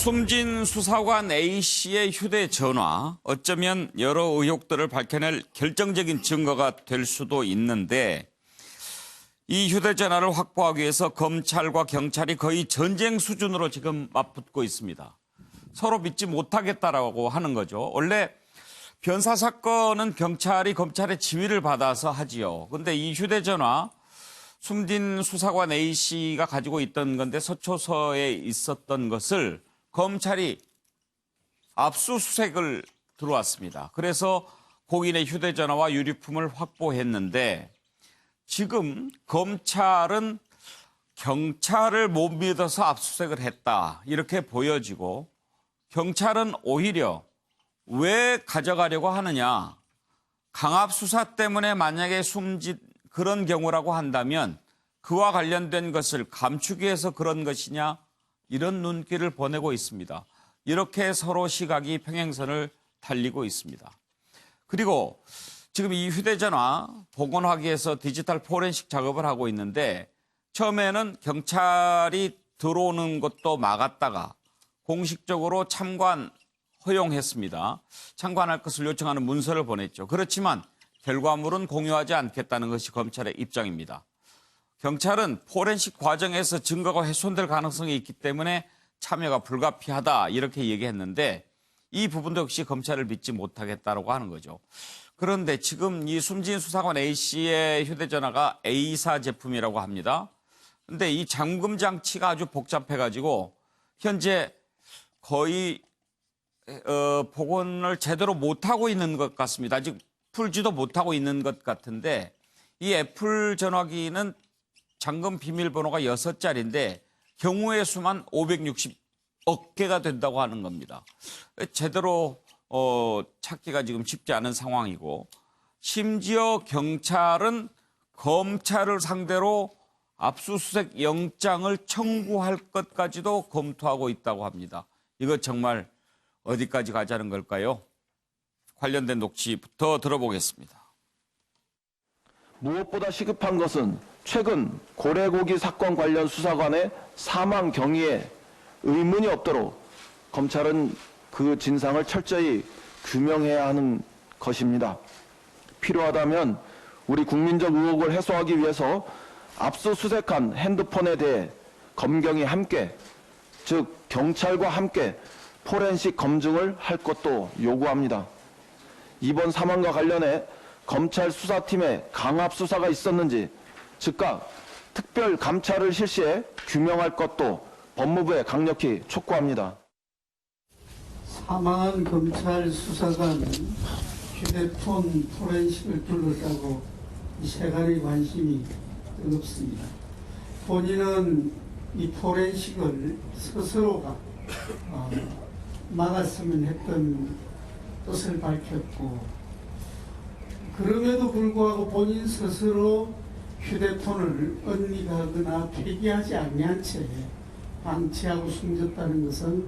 숨진 수사관 A씨의 휴대전화, 어쩌면 여러 의혹들을 밝혀낼 결정적인 증거가 될 수도 있는데 이 휴대전화를 확보하기 위해서 검찰과 경찰이 거의 전쟁 수준으로 지금 맞붙고 있습니다. 서로 믿지 못하겠다라고 하는 거죠. 원래 변사 사건은 경찰이 검찰의 지휘를 받아서 하지요. 그런데 이 휴대전화, 숨진 수사관 A씨가 가지고 있던 건데 서초서에 있었던 것을 검찰이 압수수색을 들어왔습니다. 그래서 고인의 휴대전화와 유류품을 확보했는데 지금 검찰은 경찰을 못 믿어서 압수수색을 했다 이렇게 보여지고 경찰은 오히려 왜 가져가려고 하느냐. 강압수사 때문에 만약에 숨진 그런 경우라고 한다면 그와 관련된 것을 감추기 위해서 그런 것이냐 이런 눈길을 보내고 있습니다. 이렇게 서로 시각이 평행선을 달리고 있습니다. 그리고 지금 이 휴대전화 복원하기 위해서 디지털 포렌식 작업을 하고 있는데 처음에는 경찰이 들어오는 것도 막았다가 공식적으로 참관 허용했습니다. 참관할 것을 요청하는 문서를 보냈죠. 그렇지만 결과물은 공유하지 않겠다는 것이 검찰의 입장입니다. 경찰은 포렌식 과정에서 증거가 훼손될 가능성이 있기 때문에 참여가 불가피하다 이렇게 얘기했는데 이 부분도 역시 검찰을 믿지 못하겠다고 하는 거죠. 그런데 지금 이 숨진 수사관 A씨의 휴대전화가 A사 제품이라고 합니다. 그런데 이 잠금 장치가 아주 복잡해가지고 현재 거의 복원을 제대로 못하고 있는 것 같습니다. 아직 풀지도 못하고 있는 것 같은데 이 애플 전화기는 잠금 비밀번호가 6자리인데 경우의 수만 560억 개가 된다고 하는 겁니다. 제대로 찾기가 지금 쉽지 않은 상황이고 심지어 경찰은 검찰을 상대로 압수수색 영장을 청구할 것까지도 검토하고 있다고 합니다. 이거 정말 어디까지 가자는 걸까요? 관련된 녹취부터 들어보겠습니다. 무엇보다 시급한 것은 최근 고래고기 사건 관련 수사관의 사망 경위에 의문이 없도록 검찰은 그 진상을 철저히 규명해야 하는 것입니다. 필요하다면 우리 국민적 의혹을 해소하기 위해서 압수수색한 핸드폰에 대해 검경이 함께, 즉 경찰과 함께 포렌식 검증을 할 것도 요구합니다. 이번 사망과 관련해 검찰 수사팀에 강압수사가 있었는지 즉각 특별 감찰을 실시해 규명할 것도 법무부에 강력히 촉구합니다. 사망한 검찰 수사관 휴대폰 포렌식을 둘러싸고 이 세간의 관심이 뜨겁습니다. 본인은 이 포렌식을 스스로가 막았으면 했던 뜻을 밝혔고 그럼에도 불구하고 본인 스스로 휴대폰을 언니가거나 폐기하지 아니한 채 방치하고 숨겼다는 것은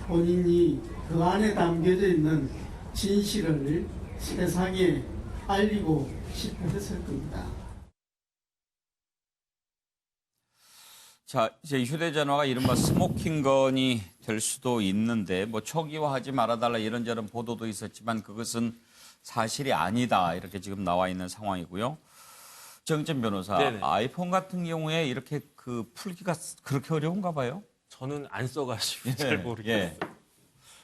본인이 그 안에 담겨져 있는 진실을 세상에 알리고 싶어 했을 겁니다. 자, 이제 휴대전화가 이른바 스모킹건이 될 수도 있는데 뭐 초기화하지 말아달라 이런저런 보도도 있었지만 그것은 사실이 아니다 이렇게 지금 나와 있는 상황이고요. 정진 변호사, 네네. 아이폰 같은 경우에 이렇게 그 풀기가 그렇게 어려운가 봐요? 저는 안 써가지고 잘 모르겠어요.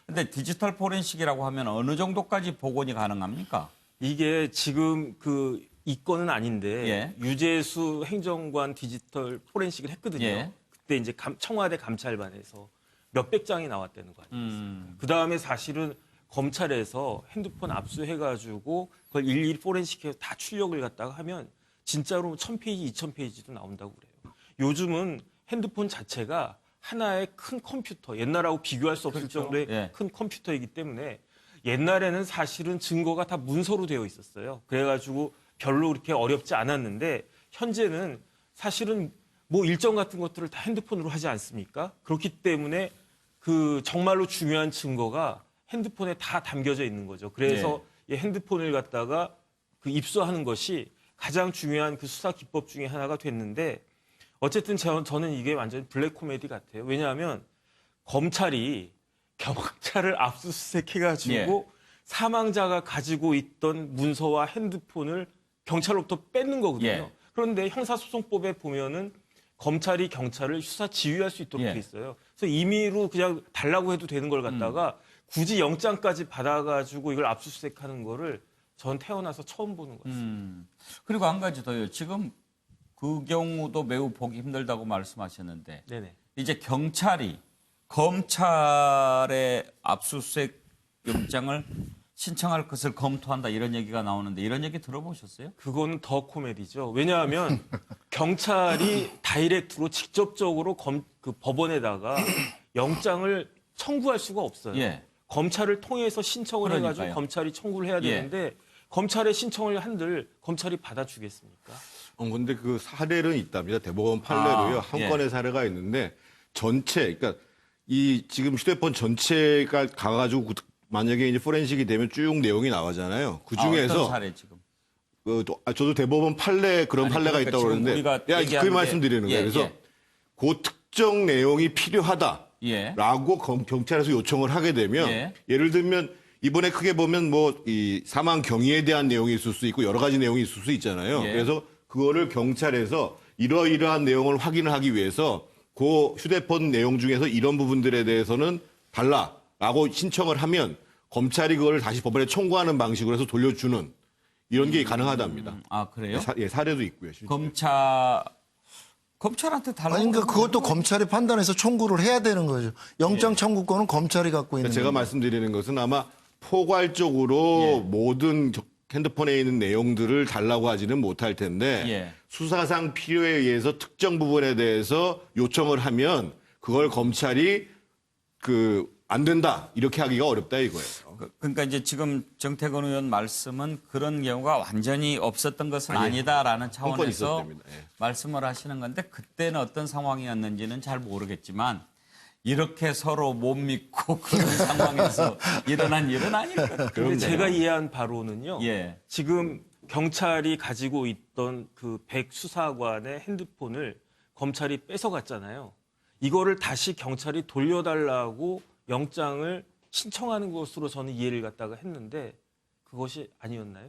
근데 디지털 포렌식이라고 하면 어느 정도까지 복원이 가능합니까? 이게 지금 그 이건은 아닌데 예. 유재수 행정관 디지털 포렌식을 했거든요. 예. 그때 이제 청와대 감찰반에서 몇백 장이 나왔다는 거 아니겠어요. 그 다음에 사실은 검찰에서 핸드폰 압수해가지고 그걸 일일이 포렌식해서 다 출력을 갖다가 하면 진짜로 1000페이지, 2000페이지도 나온다고 그래요. 요즘은 핸드폰 자체가 하나의 큰 컴퓨터, 옛날하고 비교할 수 없을 그렇죠. 정도의 예. 큰 컴퓨터이기 때문에 옛날에는 사실은 증거가 다 문서로 되어 있었어요. 그래가지고 별로 그렇게 어렵지 않았는데 현재는 사실은 뭐 일정 같은 것들을 다 핸드폰으로 하지 않습니까? 그렇기 때문에 그 정말로 중요한 증거가 핸드폰에 다 담겨져 있는 거죠. 그래서 이 핸드폰을 갖다가 그 입수하는 것이 가장 중요한 그 수사 기법 중에 하나가 됐는데 어쨌든 저는 이게 완전 블랙 코미디 같아요. 왜냐하면 검찰이 경찰을 압수수색해가지고 예. 사망자가 가지고 있던 문서와 핸드폰을 경찰로부터 뺏는 거거든요. 예. 그런데 형사소송법에 보면은 검찰이 경찰을 수사 지휘할 수 있도록 예. 돼 있어요. 그래서 임의로 그냥 달라고 해도 되는 걸 갖다가 굳이 영장까지 받아가지고 이걸 압수수색하는 거를 전 태어나서 처음 보는 것 같습니다. 그리고 한 가지 더요. 지금 그 경우도 매우 보기 힘들다고 말씀하셨는데 네네. 이제 경찰이 검찰의 압수수색 영장을 신청할 것을 검토한다 이런 얘기가 나오는데 이런 얘기 들어보셨어요? 그거는 더 코미디죠. 왜냐하면 경찰이 다이렉트로 직접적으로 그 법원에다가 영장을 청구할 수가 없어요. 예. 검찰을 통해서 신청을 그러니까요. 해가지고 검찰이 청구를 해야 예. 되는데 검찰의 신청을 한들 검찰이 받아주겠습니까? 근데 그 사례는 있답니다. 대법원 판례로요. 한 예. 건의 사례가 있는데 전체, 그러니까 이 지금 휴대폰 전체가 가가지고 만약에 이제 포렌식이 되면 쭉 내용이 나오잖아요. 그 어떤 중에서 사례 지금? 저도 대법원 판례 그런 아니, 판례가 그러니까 있다고 지금 그러는데, 우리가 그 얘기하는 게- 말씀드리는 거예요. 예, 그래서 예. 그 특정 내용이 필요하다. 예. 라고 경찰에서 요청을 하게 되면 예. 예를 들면 이번에 크게 보면 뭐 이 사망 경위에 대한 내용이 있을 수 있고 여러 가지 내용이 있을 수 있잖아요. 예. 그래서 그거를 경찰에서 이러이러한 내용을 확인을 하기 위해서 그 휴대폰 내용 중에서 이런 부분들에 대해서는 달라라고 신청을 하면 검찰이 그걸 다시 법원에 청구하는 방식으로 해서 돌려주는 이런 게 가능하답니다. 아 그래요? 사례도 있고요. 실제로. 검찰한테 달라고. 아니, 그러니까 그것도 그러면 검찰이 판단해서 청구를 해야 되는 거죠. 영장 청구권은 검찰이 갖고 있는 제가 거예요. 말씀드리는 것은 아마 포괄적으로 예. 모든 핸드폰에 있는 내용들을 달라고 하지는 못할 텐데 예. 수사상 필요에 의해서 특정 부분에 대해서 요청을 하면 그걸 검찰이 안 된다 이렇게 하기가 어렵다 이거예요. 그러니까 이제 지금 정태근 의원 말씀은 그런 경우가 완전히 없었던 것은 아니에요. 아니다라는 건 차원에서 있었답니다. 예. 말씀을 하시는 건데 그때는 어떤 상황이었는지는 잘 모르겠지만 이렇게 서로 못 믿고 그런 상황에서 일어난 일은 아닐 것 같아요. 근데 제가 이해한 바로는요. 예. 지금 경찰이 가지고 있던 그 백 수사관의 핸드폰을 검찰이 뺏어갔잖아요. 이거를 다시 경찰이 돌려달라고 영장을 신청하는 것으로 저는 이해를 갖다가 했는데 그것이 아니었나요?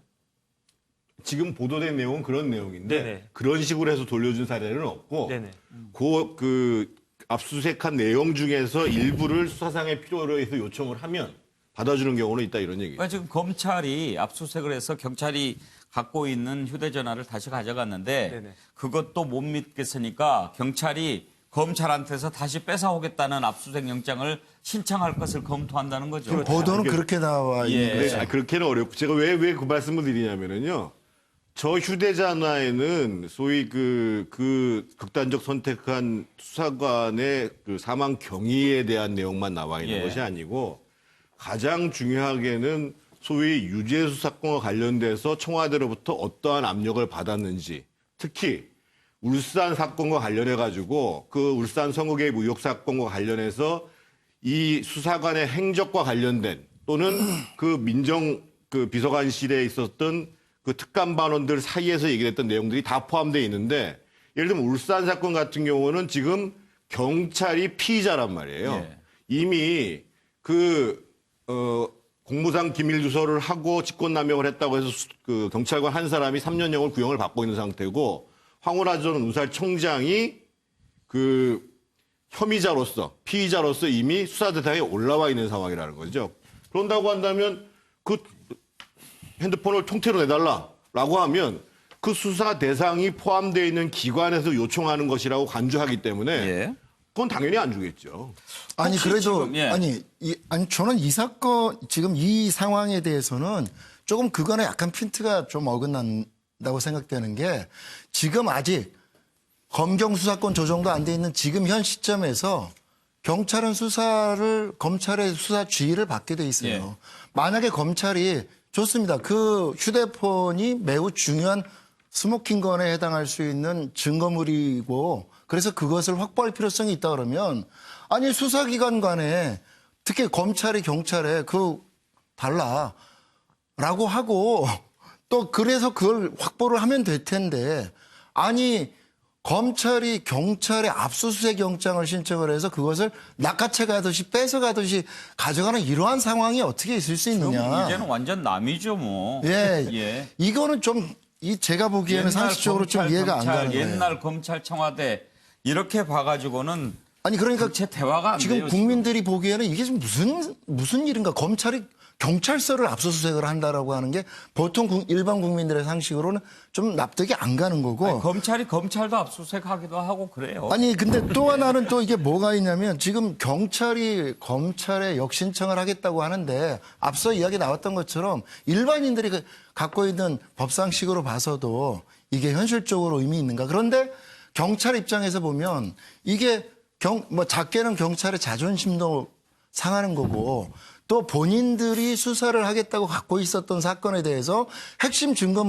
지금 보도된 내용은 그런 내용인데 네네. 그런 식으로 해서 돌려준 사례는 없고 네네. 그 압수수색한 내용 중에서 일부를 수사상의 필요로 해서 요청을 하면 받아주는 경우는 있다 이런 얘기예요. 그러니까 지금 검찰이 압수수색을 해서 경찰이 갖고 있는 휴대전화를 다시 가져갔는데 네네. 그것도 못 믿겠으니까 경찰이 검찰한테서 다시 뺏어오겠다는 압수수색 영장을 신청할 것을 검토한다는 거죠. 지금 보도는 그렇게 나와 예. 있는 거죠. 네, 그렇게는 어렵고 제가 왜 그 말씀을 드리냐면은요. 저 휴대전화에는 소위 그 극단적 선택한 수사관의 그 사망 경위에 대한 내용만 나와 있는 예. 것이 아니고 가장 중요하게는 소위 유죄수 사건과 관련돼서 청와대로부터 어떠한 압력을 받았는지 특히 울산 사건과 관련해 가지고 그 울산 선거개입 의혹 사건과 관련해서 이 수사관의 행적과 관련된 또는 그 비서관실에 있었던 그 특감반원들 사이에서 얘기했던 내용들이 다 포함되어 있는데 예를 들면 울산 사건 같은 경우는 경찰이 피의자란 말이에요. 예. 이미 공무상 기밀 누설을 하고 직권남용을 했다고 해서 그 경찰관 한 사람이 3년형을 구형을 받고 있는 상태고 황운하 전 운수청장이 그 혐의자로서 피의자로서 이미 수사 대상에 올라와 있는 상황이라는 거죠. 그런다고 한다면 그 핸드폰을 통째로 내달라라고 하면 그 수사 대상이 포함되어 있는 기관에서 요청하는 것이라고 간주하기 때문에 예. 그건 당연히 안 주겠죠. 아니 혹시 그래도 지금, 예. 아니 저는 이 사건 지금 이 상황에 대해서는 조금 그거는 약간 핀트가 좀 어긋난다고 생각되는 게 지금 아직 검경 수사권 조정도 안 돼 있는 지금 현 시점에서 경찰은 검찰의 수사 지휘를 받게 돼 있어요. 예. 만약에 검찰이 좋습니다. 그 휴대폰이 매우 중요한 스모킹건에 해당할 수 있는 증거물이고 그래서 그것을 확보할 필요성이 있다 그러면 아니 수사기관 간에 특히 검찰이 경찰에 달라라고 하고 또 그래서 그걸 확보를 하면 될 텐데 아니 검찰이 경찰에 압수수색 영장을 신청을 해서 그것을 낚아채 가듯이 뺏어가듯이 가져가는 이러한 상황이 어떻게 있을 수 있느냐. 이제는 완전 남이죠, 뭐. 예. 이거는 좀 제가 보기에는 옛날 상식적으로 좀 검찰, 이해가 안 경찰, 가는 거예요. 옛날 검찰 청와대 이렇게 봐가지고는 아니 그러니까 전체 대화가 안 지금 돼요. 국민들이 보기에는 이게 지금 무슨 일인가? 검찰이 경찰서를 압수수색을 한다라고 하는 게 보통 일반 국민들의 상식으로는 좀 납득이 안 가는 거고. 아니, 검찰이 검찰도 압수수색하기도 하고 그래요. 아니 근데 또 하나는 또 이게 뭐가 있냐면 지금 경찰이 검찰에 역신청을 하겠다고 하는데 앞서 이야기 나왔던 것처럼 일반인들이 갖고 있는 법상식으로 봐서도 이게 현실적으로 의미 있는가. 그런데 경찰 입장에서 보면 이게 작게는 경찰의 자존심도 상하는 거고 또 본인들이 수사를 하겠다고 갖고 있었던 사건에 대해서 핵심 증거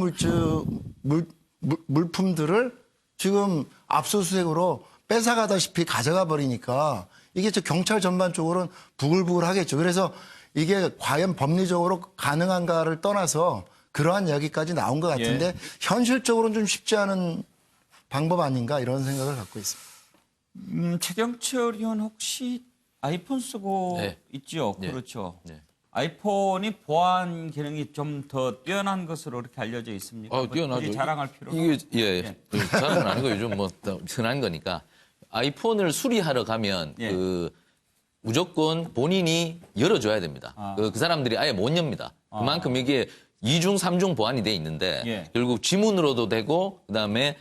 물품들을 지금 압수수색으로 뺏어가다시피 가져가 버리니까 이게 경찰 전반적으로는 부글부글 하겠죠. 그래서 이게 과연 법리적으로 가능한가를 떠나서 그러한 이야기까지 나온 것 같은데 현실적으로는 좀 쉽지 않은 방법 아닌가 이런 생각을 갖고 있습니다. 최경철 의원 혹시 아이폰 쓰고 네. 있죠? 네. 그렇죠. 네. 아이폰이 보안 기능이 좀 더 뛰어난 것으로 이렇게 알려져 있습니까? 뛰어나죠. 굳이 자랑할 필요가 이게 자랑은 아니고 요즘 뭐 흔한 거니까 아이폰을 수리하러 가면 예. 무조건 본인이 열어줘야 됩니다. 그 사람들이 아예 못 엽니다. 그만큼 이게 2중, 3중 보안이 돼 있는데 예. 결국 지문으로도 되고 그다음에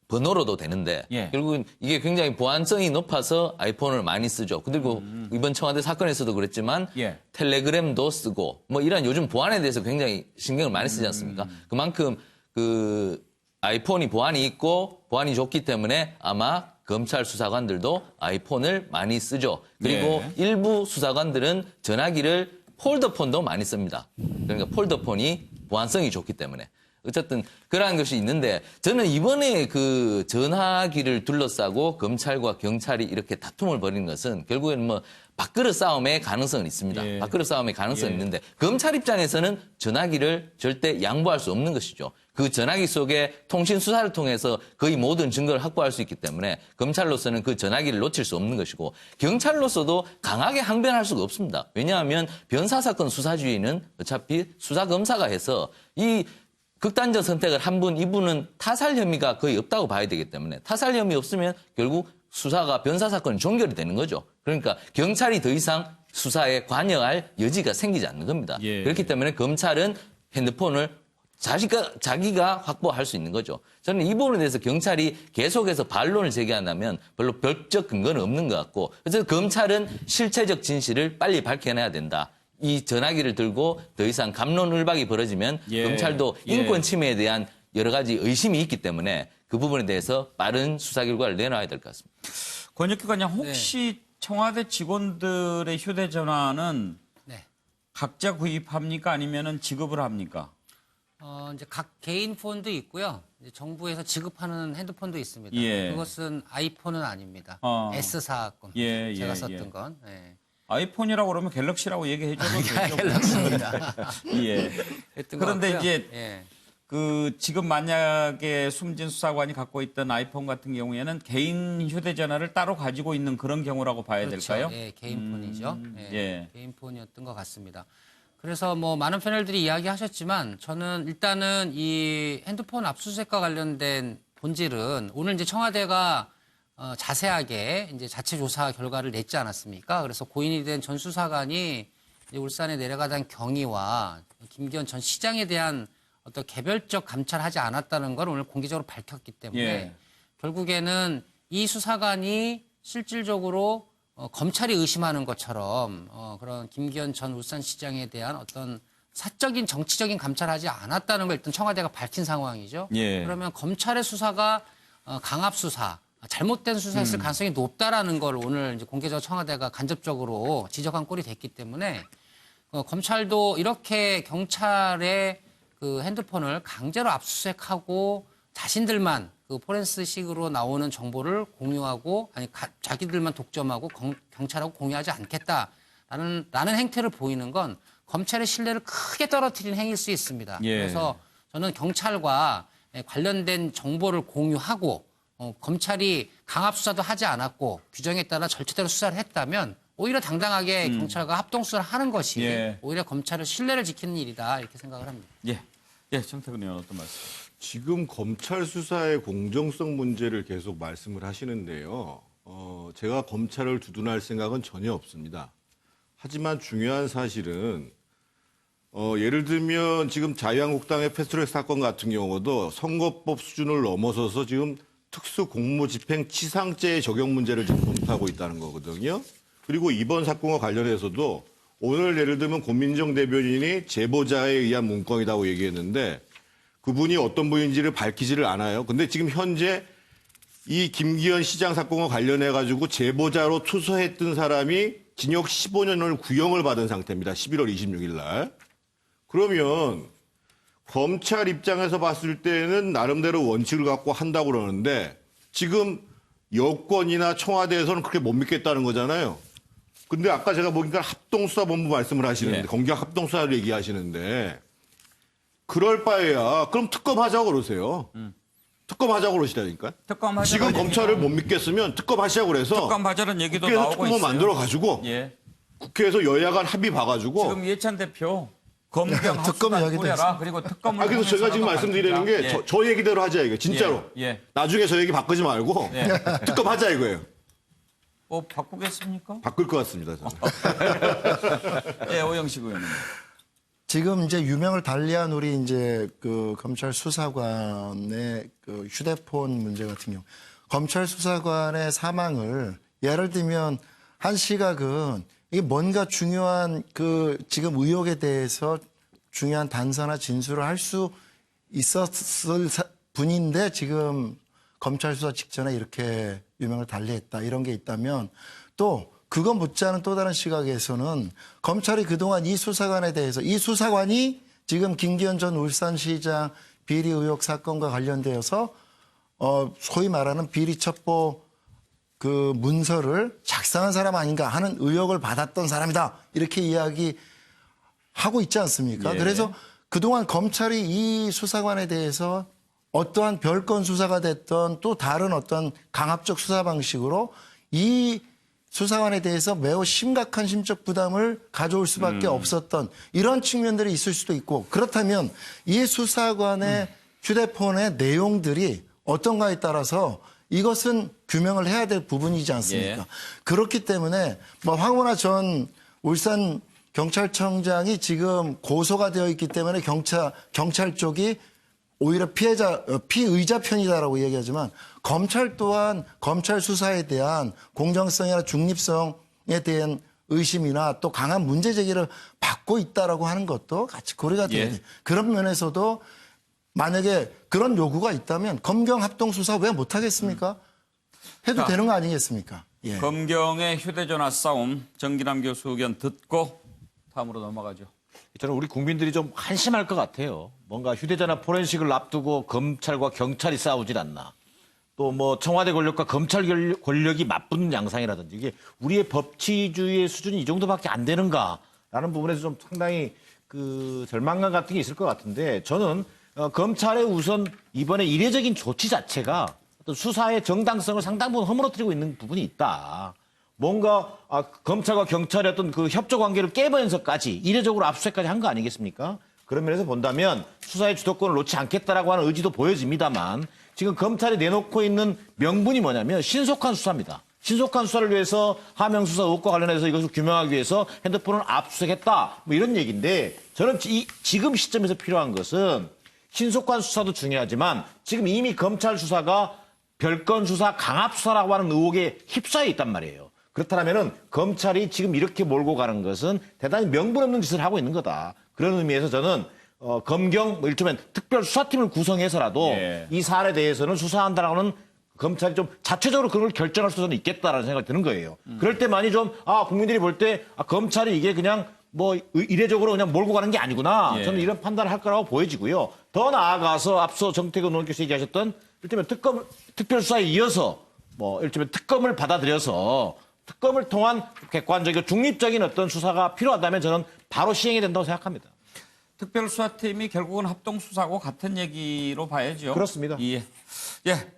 번호로도 되는데 예. 결국은 이게 굉장히 보안성이 높아서 아이폰을 많이 쓰죠. 그리고 이번 청와대 사건에서도 그랬지만 예. 텔레그램도 쓰고 뭐 이런 요즘 보안에 대해서 굉장히 신경을 많이 쓰지 않습니까? 그만큼 그 아이폰이 보안이 있고 보안이 좋기 때문에 아마 검찰 수사관들도 아이폰을 많이 쓰죠. 그리고 예. 일부 수사관들은 전화기를 폴더폰도 많이 씁니다. 그러니까 폴더폰이 보안성이 좋기 때문에. 어쨌든 그러한 것이 있는데 저는 이번에 그 전화기를 둘러싸고 검찰과 경찰이 이렇게 다툼을 벌이는 것은 결국에는 뭐 밥그릇 싸움의 가능성은 있습니다. 예. 밥그릇 싸움의 가능성은 예. 있는데 검찰 입장에서는 전화기를 절대 양보할 수 없는 것이죠. 그 전화기 속에 통신 수사를 통해서 거의 모든 증거를 확보할 수 있기 때문에 검찰로서는 그 전화기를 놓칠 수 없는 것이고 경찰로서도 강하게 항변할 수가 없습니다. 왜냐하면 변사사건 수사주의는 어차피 수사검사가 해서 이 극단적 선택을 한 분, 이분은 타살 혐의가 거의 없다고 봐야 되기 때문에 타살 혐의 없으면 결국 수사가 변사사건이 종결이 되는 거죠. 그러니까 경찰이 더 이상 수사에 관여할 여지가 생기지 않는 겁니다. 예. 그렇기 때문에 검찰은 핸드폰을 자기가 확보할 수 있는 거죠. 저는 이 부분에 대해서 경찰이 계속해서 반론을 제기한다면 별로 법적 근거는 없는 것 같고 그래서 검찰은 실체적 진실을 빨리 밝혀내야 된다. 이 전화기를 들고 더 이상 갑론을박이 벌어지면 예. 검찰도 예. 인권 침해에 대한 여러 가지 의심이 있기 때문에 그 부분에 대해서 빠른 수사 결과를 내놔야 될 것 같습니다. 권혁기 관장 혹시 청와대 직원들의 휴대전화는 네. 각자 구입합니까? 아니면은 지급을 합니까? 이제 각 개인 폰도 있고요. 이제 정부에서 지급하는 핸드폰도 있습니다. 예. 그것은 아이폰은 아닙니다. S사 건. 예, 제가 예, 썼던 예. 건. 예. 아이폰이라고 그러면 갤럭시라고 얘기해 줘도 되죠. 갤럭시입니다. 예. 했던 그런데 것 같고요. 이제 예. 그 지금 만약에 숨진 수사관이 갖고 있던 아이폰 같은 경우에는 개인 휴대전화를 따로 가지고 있는 그런 경우라고 봐야 그렇죠. 될까요? 예, 개인 폰이죠. 예, 예. 개인 폰이었던 것 같습니다. 그래서 뭐 많은 패널들이 이야기하셨지만 저는 일단은 이 핸드폰 압수수색과 관련된 본질은 오늘 이제 청와대가 자세하게 이제 자체 조사 결과를 냈지 않았습니까? 그래서 고인이 된 전 수사관이 이제 울산에 내려가던 경위와 김기현 전 시장에 대한 어떤 개별적 감찰하지 않았다는 걸 오늘 공개적으로 밝혔기 때문에 예. 결국에는 이 수사관이 실질적으로 검찰이 의심하는 것처럼 그런 김기현 전 울산시장에 대한 어떤 사적인 정치적인 감찰하지 않았다는 걸 일단 청와대가 밝힌 상황이죠. 예. 그러면 검찰의 수사가 강압 수사, 잘못된 수사했을 가능성이 높다라는 걸 오늘 이제 공개적으로 청와대가 간접적으로 지적한 꼴이 됐기 때문에 검찰도 이렇게 경찰의 그 핸드폰을 강제로 압수수색하고 자신들만 그 포렌스식으로 나오는 정보를 공유하고 자기들만 독점하고 경찰하고 공유하지 않겠다라는 행태를 보이는 건 검찰의 신뢰를 크게 떨어뜨리는 행위일 수 있습니다. 예. 그래서 저는 경찰과 관련된 정보를 공유하고 검찰이 강압 수사도 하지 않았고 규정에 따라 절차대로 수사를 했다면 오히려 당당하게 경찰과 합동 수사를 하는 것이 예. 오히려 검찰의 신뢰를 지키는 일이다 이렇게 생각을 합니다. 예, 정태근 의원 어떤 말씀? 지금 검찰 수사의 공정성 문제를 계속 말씀을 하시는데요. 제가 검찰을 두둔할 생각은 전혀 없습니다. 하지만 중요한 사실은 예를 들면 지금 자유한국당의 패스트트랙 사건 같은 경우도 선거법 수준을 넘어서서 지금 특수공무집행치상죄의 적용 문제를 지금 검토하고 있다는 거거든요. 그리고 이번 사건과 관련해서도 오늘 예를 들면 고민정 대변인이 제보자에 의한 문건이라고 얘기했는데 그분이 어떤 분인지를 밝히지를 않아요. 근데 지금 현재 이 김기현 시장 사건과 관련해가지고 제보자로 투서했던 사람이 징역 15년을 구형을 받은 상태입니다. 11월 26일 날. 그러면 검찰 입장에서 봤을 때는 나름대로 원칙을 갖고 한다고 그러는데 지금 여권이나 청와대에서는 그렇게 못 믿겠다는 거잖아요. 근데 아까 제가 보니까 합동수사본부 말씀을 하시는데 예. 검경 합동수사를 얘기하시는데 그럴 바에야 그럼 특검하자고 그러세요. 특검하자고 그러시다니까. 특검하자는 지금 검찰을 못 믿겠으면 특검하시자고 그래서 특검하자는 얘기도 국회에서 나오고 특검을 있어요. 만들어가지고 예. 국회에서 여야 간 합의 봐가지고 지금 이해찬 대표 검경 특검 합수단 이야기도 꾸려라. 그리고 특검을 그래서 제가 지금 통해서라도 말씀드리는 게 밝히자. 저 얘기대로 하자 이거 진짜로. 예, 예. 나중에 저 얘기 바꾸지 말고 예. 특검하자 이거예요. 바꾸겠습니까? 바꿀 것 같습니다. 저는. 예, 오영식 의원님. 지금 이제 유명을 달리한 우리 이제 그 검찰 수사관의 그 휴대폰 문제 같은 경우 검찰 수사관의 사망을 예를 들면 한 시각은 이게 뭔가 중요한 그 지금 의혹에 대해서 중요한 단서나 진술을 할 수 있었을 분인데 지금 검찰 수사 직전에 이렇게 유명을 달리했다 이런 게 있다면 또 그거 못지않은 또 다른 시각에서는 검찰이 그동안 이 수사관에 대해서 이 수사관이 지금 김기현 전 울산시장 비리 의혹 사건과 관련되어서 소위 말하는 비리 첩보 그 문서를 작성한 사람 아닌가 하는 의혹을 받았던 사람이다 이렇게 이야기하고 있지 않습니까? 예. 그래서 그동안 검찰이 이 수사관에 대해서 어떠한 별건 수사가 됐던 또 다른 어떤 강압적 수사 방식으로 이 수사관에 대해서 매우 심각한 심적 부담을 가져올 수밖에 없었던 이런 측면들이 있을 수도 있고 그렇다면 이 수사관의 휴대폰의 내용들이 어떤가에 따라서 이것은 규명을 해야 될 부분이지 않습니까? 예. 그렇기 때문에 뭐 황운하 전 울산 경찰청장이 지금 고소가 되어 있기 때문에 경찰 쪽이 오히려 피의자 편이다라고 얘기하지만 검찰 또한 검찰 수사에 대한 공정성이나 중립성에 대한 의심이나 또 강한 문제 제기를 받고 있다라고 하는 것도 같이 고려가 돼야 예. 돼요. 그런 면에서도 만약에 그런 요구가 있다면 검경 합동 수사 왜 못 하겠습니까? 해도 자, 되는 거 아니겠습니까? 예. 검경의 휴대전화 싸움 정기남 교수 의견 듣고 다음으로 넘어가죠. 저는 우리 국민들이 좀 한심할 것 같아요. 뭔가 휴대전화 포렌식을 앞두고 검찰과 경찰이 싸우질 않나. 또 뭐 청와대 권력과 검찰 권력이 맞붙는 양상이라든지 이게 우리의 법치주의의 수준이 이 정도밖에 안 되는가라는 부분에서 좀 상당히 그 절망감 같은 게 있을 것 같은데 저는 검찰의 우선 이번에 이례적인 조치 자체가 어떤 수사의 정당성을 상당 부분 허물어뜨리고 있는 부분이 있다. 뭔가 검찰과 경찰의 어떤 그 협조 관계를 깨면서까지 이례적으로 압수수색까지 한 거 아니겠습니까? 그런 면에서 본다면 수사의 주도권을 놓지 않겠다라고 하는 의지도 보여집니다만 지금 검찰이 내놓고 있는 명분이 뭐냐면 신속한 수사입니다. 신속한 수사를 위해서 하명 수사 의혹과 관련해서 이것을 규명하기 위해서 핸드폰을 압수수색했다. 뭐 이런 얘기인데 저는 지금 시점에서 필요한 것은 신속한 수사도 중요하지만 지금 이미 검찰 수사가 별건 수사, 강압 수사라고 하는 의혹에 휩싸여 있단 말이에요. 그렇다면은 검찰이 지금 이렇게 몰고 가는 것은 대단히 명분 없는 짓을 하고 있는 거다. 그런 의미에서 저는 검경 일종의 특별 수사팀을 구성해서라도 예. 이 사안에 대해서는 수사한다라는 검찰이 좀 자체적으로 그걸 결정할 수는 있겠다라는 생각이 드는 거예요. 그럴 때만이 좀 국민들이 볼 때 검찰이 이게 그냥 뭐 이례적으로 그냥 몰고 가는 게 아니구나. 예. 저는 이런 판단을 할 거라고 보여지고요. 더 나아가서 앞서 정태근 의원께서 얘기하셨던 일테면 특별수사에 이어서 뭐 일테면 특검을 받아들여서 특검을 통한 객관적이고 중립적인 어떤 수사가 필요하다면 저는 바로 시행이 된다고 생각합니다. 특별수사팀이 결국은 합동수사하고 같은 얘기로 봐야죠. 그렇습니다. 예. 예.